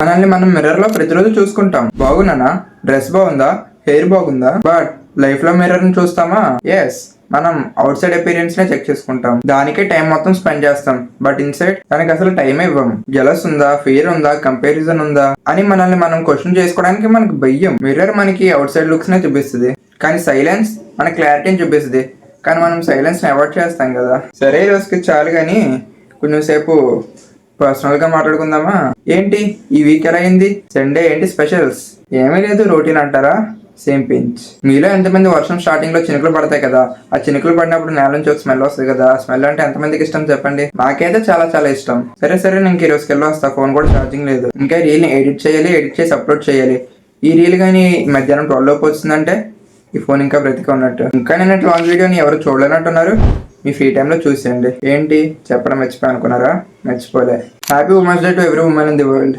మనల్ని మనం మిర్రర్ లో ప్రతిరోజు చూసుకుంటాం. బాగున్నానా, డ్రెస్ బాగుందా, హెయిర్ బాగుందా, బట్ లైఫ్ లో మిర్రర్ ని చూస్తామా? ఎస్, మనం అవుట్ సైడ్ అపీరియన్స్ నే చెక్ చేసుకుంటాం. దానికే టైం మొత్తం స్పెండ్ చేస్తాం. బట్ ఇన్సైడ్ దానికి అసలు టైం ఇవ్వం. జలస్ ఉందా, ఫియర్ ఉందా, కంపారిజన్ ఉందా అని మనల్ని మనం క్వశ్చన్ చేసుకోవడానికి మనకు భయం. మిర్రర్ మనకి అవుట్ సైడ్ లుక్స్ నే చూపిస్తుంది, కానీ సైలెన్స్ మన క్లారిటీని చూపిస్తుంది. కానీ మనం సైలెన్స్ ని అవాయిడ్ చేస్తాం కదా. సరే, ఈ రోజుకి చాలు కానీ కొంచెం సేపు పర్సనల్ గా మాట్లాడుకుందామా? ఏంటి ఈ వీక్ ఎలా అయింది? సండే ఏంటి స్పెషల్స్? ఏమీ లేదు, రొటీన్ అంటారా? Same pinch. మీలో ఎంతమంది వర్షం స్టార్టింగ్ లో చినుకులు పడతాయి కదా, ఆ చినుకులు పడినప్పుడు నేల నుంచి ఒక స్మెల్ వస్తుంది కదా, ఆ స్మెల్ అంటే ఎంతమందికి ఇష్టం చెప్పండి? నాకైతే చాలా చాలా ఇష్టం. సరే సరే, నేను ఈ రోజుకి వస్తా. ఫోన్ కూడా ఛార్జింగ్ లేదు. ఇంకా రీల్ ని ఎడిట్ చేయాలి, ఎడిట్ చేసి అప్లోడ్ చేయాలి. ఈ రీల్ కానీ మధ్యాహ్నం 12 లోపు వచ్చిందంటే ఈ ఫోన్ ఇంకా బ్రతిక ఉన్నట్టు. ఇంకా నేను లాంగ్ వీడియోని ఎవరు చూడలేనట్టున్నారు. మీ ఫ్రీ టైంలో చూసేయండి. ఏంటి చెప్పడం మర్చిపోయి అనుకున్నారా? మర్చిపోలే. Happy women's day to every women in the world.